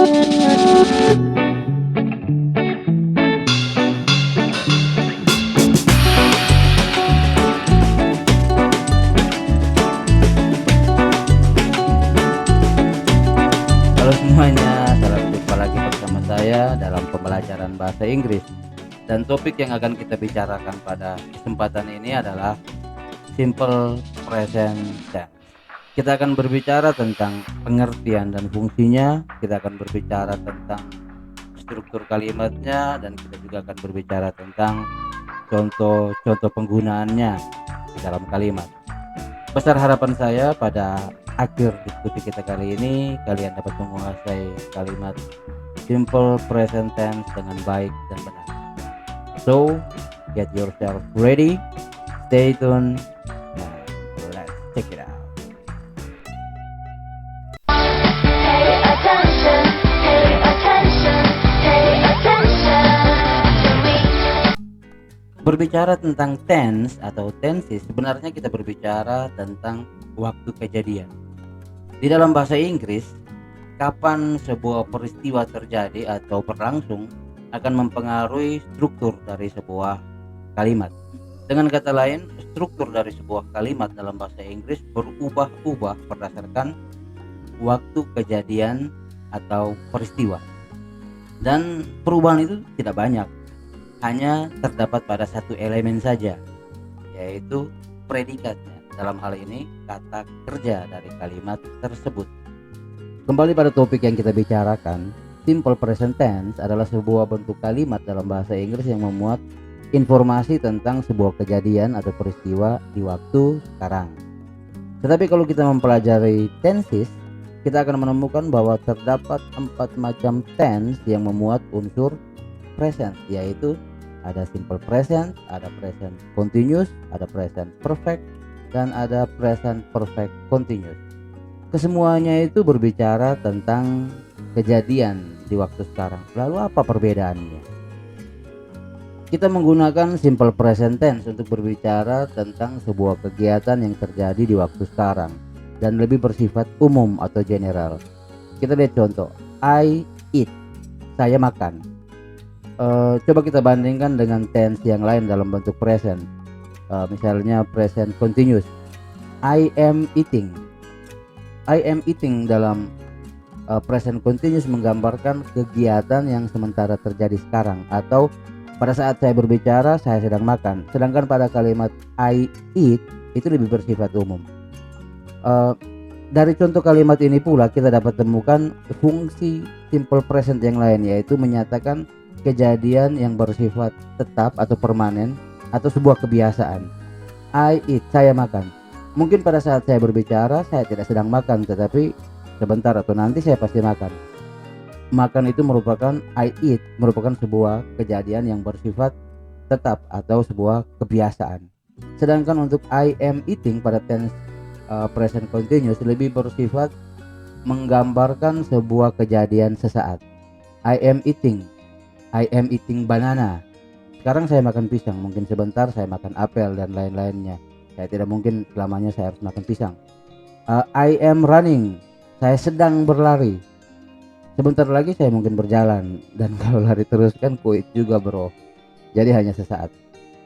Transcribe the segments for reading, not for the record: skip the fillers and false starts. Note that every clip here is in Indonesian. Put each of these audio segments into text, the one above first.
Halo semuanya, salam jumpa lagi bersama saya dalam pembelajaran bahasa Inggris. Dan topik yang akan kita bicarakan pada kesempatan ini adalah simple present tense. Kita akan berbicara tentang pengertian dan fungsinya, kita akan berbicara tentang struktur kalimatnya, dan kita juga akan berbicara tentang contoh-contoh penggunaannya di dalam kalimat. Besar harapan saya pada akhir diskusi kita kali ini kalian dapat menguasai kalimat simple present tense dengan baik dan benar. So, get yourself ready, stay tuned, and let's check it out. Pay attention, pay attention, pay attention to me. Berbicara tentang tense atau tenses, sebenarnya kita berbicara tentang waktu kejadian. Di dalam bahasa Inggris, kapan sebuah peristiwa terjadi atau berlangsung akan mempengaruhi struktur dari sebuah kalimat. Dengan kata lain, struktur dari sebuah kalimat dalam bahasa Inggris berubah-ubah berdasarkan waktu kejadian atau peristiwa. Dan perubahan itu tidak banyak, hanya terdapat pada satu elemen saja, yaitu predikatnya. Dalam hal ini kata kerja dari kalimat tersebut. Kembali pada topik yang kita bicarakan, simple present tense adalah sebuah bentuk kalimat dalam bahasa Inggris yang memuat informasi tentang sebuah kejadian atau peristiwa di waktu sekarang. Tetapi kalau kita mempelajari tenses, kita akan menemukan bahwa terdapat 4 macam tense yang memuat unsur present, yaitu ada simple present, ada present continuous, ada present perfect, dan ada present perfect continuous. Kesemuanya itu berbicara tentang kejadian di waktu sekarang. Lalu apa perbedaannya? Kita menggunakan simple present tense untuk berbicara tentang sebuah kegiatan yang terjadi di waktu sekarang dan lebih bersifat umum atau general. Kita lihat contoh, I eat, saya makan. Coba kita bandingkan dengan tense yang lain dalam bentuk present. Misalnya present continuous, I am eating. I am eating dalam present continuous menggambarkan kegiatan yang sementara terjadi sekarang, atau pada saat saya berbicara saya sedang makan. Sedangkan pada kalimat I eat itu lebih bersifat umum. Dari contoh kalimat ini pula kita dapat temukan fungsi simple present yang lain, yaitu menyatakan kejadian yang bersifat tetap atau permanen atau sebuah kebiasaan. I eat, saya makan. Mungkin pada saat saya berbicara saya tidak sedang makan, tetapi sebentar atau nanti saya pasti makan. Makan itu merupakan I eat, merupakan sebuah kejadian yang bersifat tetap atau sebuah kebiasaan. Sedangkan untuk I am eating pada tense present continuous lebih bersifat menggambarkan sebuah kejadian sesaat. I am eating banana. Sekarang saya makan pisang, mungkin sebentar saya makan apel dan lain-lainnya. Saya tidak mungkin selamanya saya harus makan pisang. I am running, saya sedang berlari. Sebentar lagi saya mungkin berjalan, dan kalau lari terus kan kuit juga bro. Jadi hanya sesaat.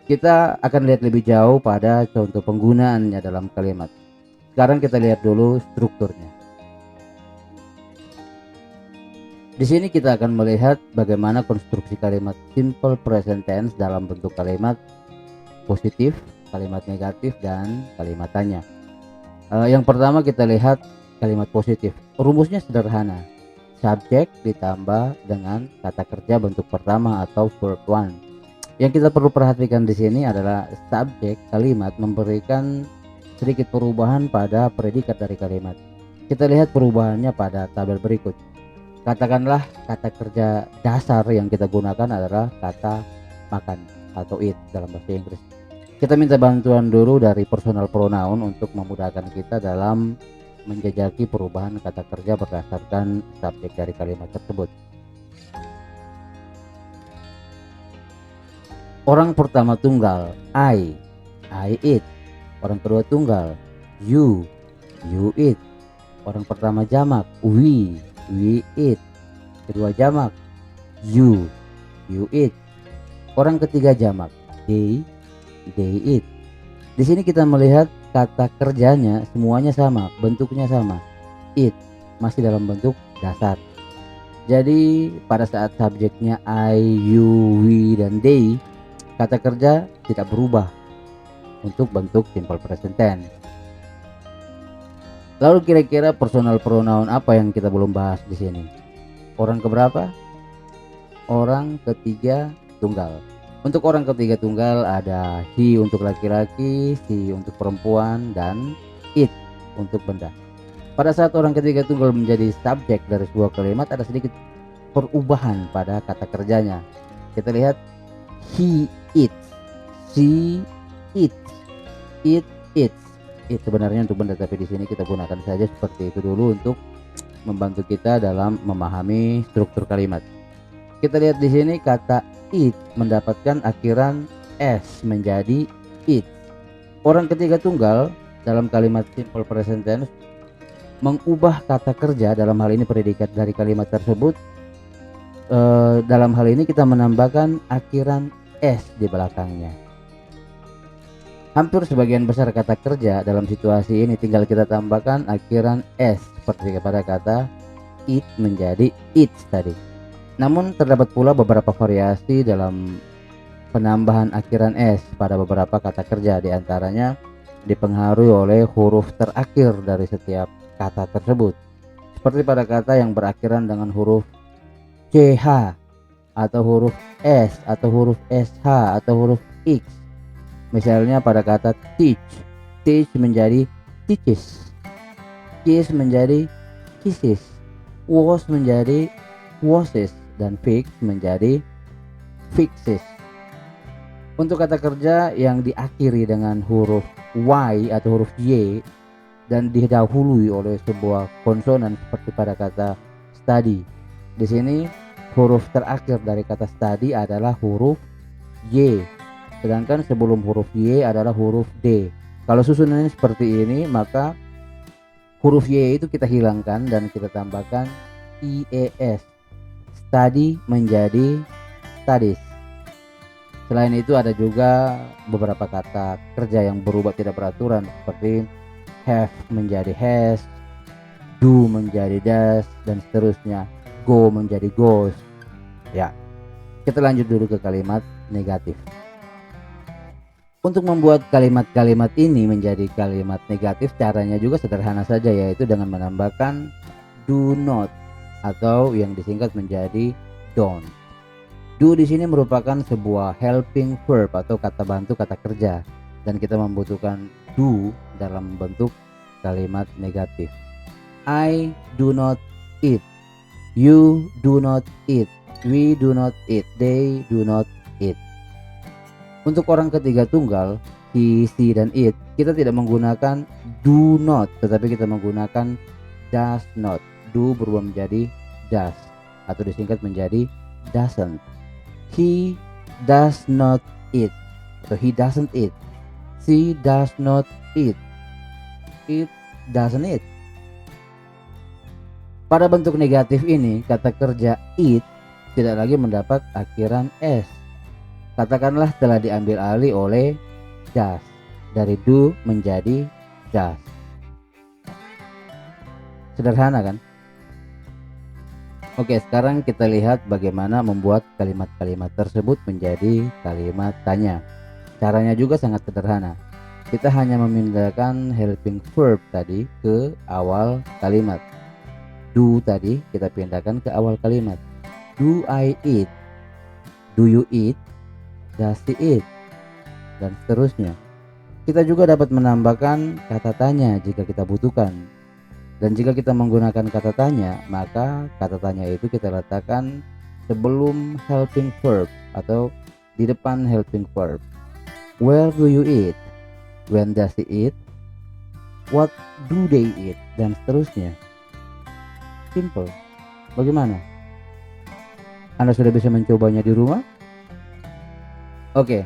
Kita akan lihat lebih jauh pada contoh penggunaannya dalam kalimat. Sekarang kita lihat dulu strukturnya. Di sini kita akan melihat bagaimana konstruksi kalimat simple present tense dalam bentuk kalimat positif, kalimat negatif, dan kalimat tanya. Yang pertama kita lihat kalimat positif. Rumusnya sederhana. Subjek ditambah dengan kata kerja bentuk pertama atau verb one. Yang kita perlu perhatikan di sini adalah subjek kalimat memberikan sedikit perubahan pada predikat dari kalimat. Kita lihat perubahannya pada tabel berikut. Katakanlah kata kerja dasar yang kita gunakan adalah kata makan atau eat dalam bahasa Inggris. Kita minta bantuan dulu dari personal pronoun untuk memudahkan kita dalam menjajaki perubahan kata kerja berdasarkan subjek dari kalimat tersebut. Orang pertama tunggal I eat. Orang kedua tunggal you eat. Orang pertama jamak we eat. kedua jamak, you eat. Orang ketiga jamak, they eat. Di sini kita melihat kata kerjanya semuanya sama, bentuknya sama. Eat masih dalam bentuk dasar. Jadi pada saat subjeknya I, you, we, dan they, kata kerja tidak berubah untuk bentuk simple present tense. Lalu kira-kira personal pronoun apa yang kita belum bahas di sini? Orang keberapa? Orang ketiga tunggal. Untuk orang ketiga tunggal ada he untuk laki-laki, she untuk perempuan, dan it untuk benda. Pada saat orang ketiga tunggal menjadi subjek dari sebuah kalimat, ada sedikit perubahan pada kata kerjanya. Kita lihat he eats, she eats, it eats. It sebenarnya untuk benda, tapi di sini kita gunakan saja seperti itu dulu untuk membantu kita dalam memahami struktur kalimat. Kita lihat di sini kata it mendapatkan akhiran s menjadi it. Orang ketiga tunggal dalam kalimat simple present tense mengubah kata kerja, dalam hal ini predikat dari kalimat tersebut. Dalam hal ini kita menambahkan akhiran s di belakangnya. Hampir sebagian besar kata kerja dalam situasi ini tinggal kita tambahkan akhiran s seperti pada kata it menjadi eats tadi. Namun terdapat pula beberapa variasi dalam penambahan akhiran s pada beberapa kata kerja, diantaranya dipengaruhi oleh huruf terakhir dari setiap kata tersebut. Seperti pada kata yang berakhiran dengan huruf ch atau huruf s atau huruf sh atau huruf x. Misalnya pada kata teach menjadi teaches, kiss menjadi kisses, wash menjadi washes, dan fix menjadi fixes. Untuk kata kerja yang diakhiri dengan huruf y atau huruf y dan didahului oleh sebuah konsonan seperti pada kata study. Di sini huruf terakhir dari kata study adalah huruf y, sedangkan sebelum huruf y adalah huruf d. Kalau susunannya seperti ini, maka huruf y itu kita hilangkan dan kita tambahkan ies. Study menjadi studies. Selain itu ada juga beberapa kata kerja yang berubah tidak beraturan, seperti have menjadi has, do menjadi does, dan seterusnya. Go menjadi goes. Ya, kita lanjut dulu ke kalimat negatif. Untuk membuat kalimat-kalimat ini menjadi kalimat negatif, caranya juga sederhana saja, yaitu dengan menambahkan do not atau yang disingkat menjadi don't. Do di sini merupakan sebuah helping verb atau kata bantu kata kerja, dan kita membutuhkan do dalam bentuk kalimat negatif. I do not eat, you do not eat, we do not eat, they do not eat. Untuk orang ketiga tunggal, he, she, dan it, kita tidak menggunakan do not, tetapi kita menggunakan does not. Do berubah menjadi does atau disingkat menjadi doesn't. He does not eat atau he doesn't eat. She does not eat. It doesn't eat. Pada bentuk negatif ini, kata kerja eat tidak lagi mendapat akhiran s. Katakanlah telah diambil alih oleh does, dari do menjadi does. Sederhana kan? Oke, sekarang kita lihat bagaimana membuat kalimat-kalimat tersebut menjadi kalimat tanya. Caranya juga sangat sederhana. Kita hanya memindahkan helping verb tadi ke awal kalimat. Do tadi kita pindahkan ke awal kalimat. Do I eat? Do you eat? Does he eat? Dan seterusnya. Kita juga dapat menambahkan kata tanya jika kita butuhkan. Dan jika kita menggunakan kata tanya, maka kata tanya itu kita letakkan sebelum helping verb atau di depan helping verb. Where do you eat? When does he eat? What do they eat? Dan seterusnya. Simple. Bagaimana? Anda sudah bisa mencobanya di rumah? Oke.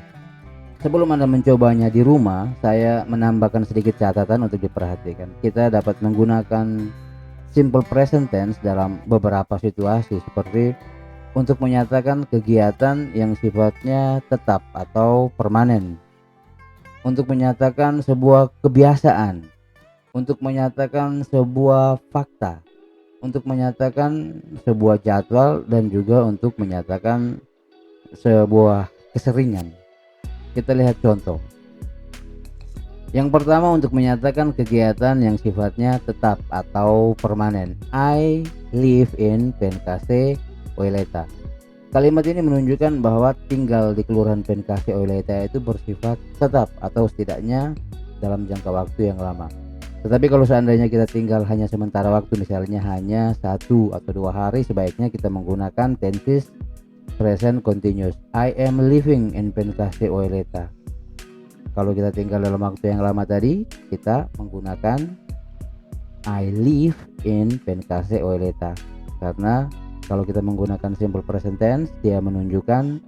Sebelum Anda mencobanya di rumah, saya menambahkan sedikit catatan untuk diperhatikan. Kita dapat menggunakan simple present tense dalam beberapa situasi, seperti untuk menyatakan kegiatan yang sifatnya tetap atau permanen, untuk menyatakan sebuah kebiasaan, untuk menyatakan sebuah fakta, untuk menyatakan sebuah jadwal, dan juga untuk menyatakan sebuah keseringan. Kita lihat contoh. Yang pertama, untuk menyatakan kegiatan yang sifatnya tetap atau permanen. I live in Penkase, Oileta. Kalimat ini menunjukkan bahwa tinggal di Kelurahan Penkase, Oileta itu bersifat tetap atau setidaknya dalam jangka waktu yang lama. Tetapi kalau seandainya kita tinggal hanya sementara waktu, misalnya hanya 1 atau 2 hari, sebaiknya kita menggunakan tenses present continuous. I am living in Penkase, Oileta. Kalau kita tinggal dalam waktu yang lama tadi, kita menggunakan I live in Penkase, Oileta. Karena kalau kita menggunakan simple present tense, dia menunjukkan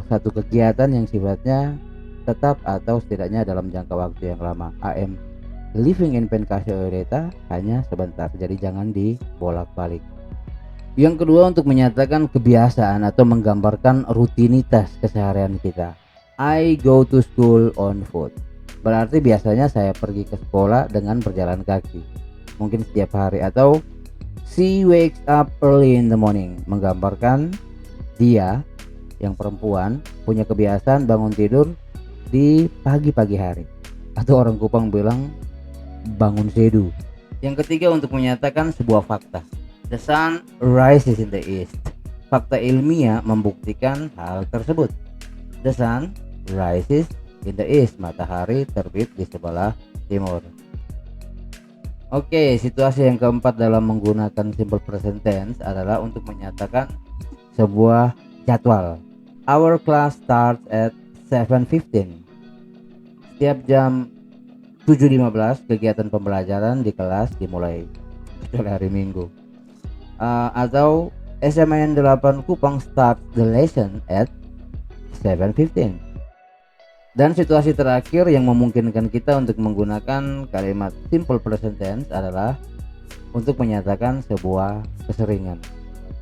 satu kegiatan yang sifatnya tetap atau setidaknya dalam jangka waktu yang lama. I am living in Penkase, Oileta hanya sebentar, jadi jangan dibolak-balik. Yang kedua, untuk menyatakan kebiasaan atau menggambarkan rutinitas keseharian kita. I go to school on foot. Berarti biasanya saya pergi ke sekolah dengan berjalan kaki, mungkin setiap hari. Atau she wakes up early in the morning, menggambarkan dia yang perempuan punya kebiasaan bangun tidur di pagi-pagi hari. Atau orang Kupang bilang bangun sedu. Yang ketiga, untuk menyatakan sebuah fakta. The sun rises in the east. Fakta ilmiah membuktikan hal tersebut. The sun rises in the east. Matahari terbit di sebelah timur. Oke, situasi yang keempat dalam menggunakan simple present tense adalah untuk menyatakan sebuah jadwal. Our class starts at 7:15. Setiap jam 7.15 kegiatan pembelajaran di kelas dimulai, kecuali hari Minggu. Atau SMN 8 Kupang start the lesson at 7:15. Dan situasi terakhir yang memungkinkan kita untuk menggunakan kalimat simple present tense adalah untuk menyatakan sebuah keseringan.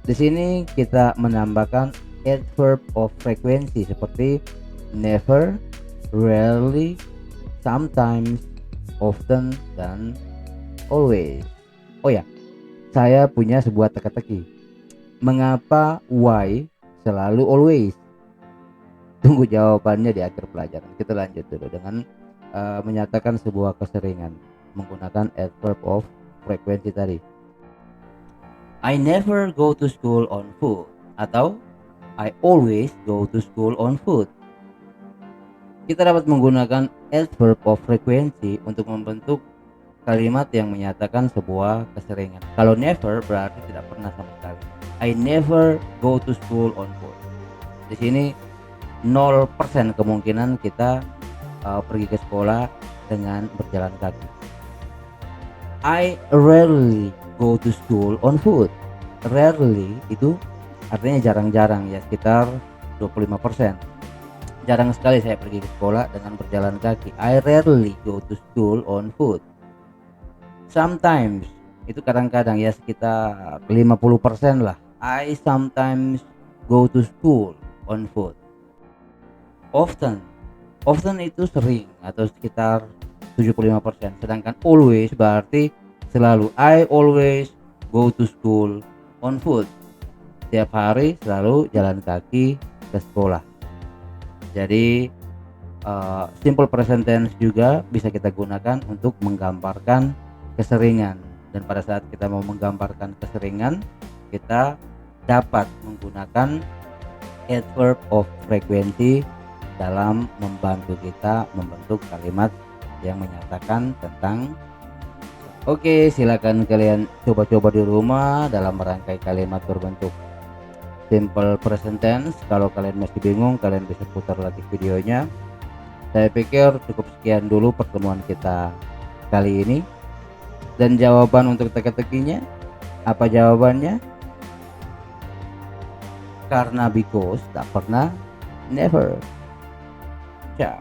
Di sini kita menambahkan adverb of frequency seperti never, rarely, sometimes, often, dan always. Oh ya, saya punya sebuah teka-teki. Mengapa why selalu always? Tunggu jawabannya di akhir pelajaran. Kita lanjut dulu dengan menyatakan sebuah keseringan menggunakan adverb of frequency tadi. I never go to school on foot, atau I always go to school on foot. Kita dapat menggunakan adverb of frequency untuk membentuk kalimat yang menyatakan sebuah keseringan. Kalau never berarti tidak pernah sama sekali. I never go to school on foot. Di sini 0% kemungkinan kita pergi ke sekolah dengan berjalan kaki. I rarely go to school on foot. Rarely itu artinya jarang-jarang, ya, sekitar 25%. Jarang sekali saya pergi ke sekolah dengan berjalan kaki. I rarely go to school on foot. Sometimes itu kadang-kadang, ya, sekitar 50% lah. I sometimes go to school on foot. Often itu sering atau sekitar 75%. Sedangkan always berarti selalu. I always go to school on foot. Setiap hari selalu jalan kaki ke sekolah. Jadi simple present tense juga bisa kita gunakan untuk menggambarkan keseringan. Dan pada saat kita mau menggambarkan keseringan, kita dapat menggunakan adverb of frequency dalam membantu kita membentuk kalimat yang menyatakan tentang. Oke, silakan kalian coba-coba di rumah dalam merangkai kalimat berbentuk simple present tense. Kalau kalian masih bingung, kalian bisa putar lagi videonya. Saya pikir cukup sekian dulu pertemuan kita kali ini. Dan jawaban untuk teka-tekinya, apa jawabannya? Karena because, tak pernah, never. Ciao.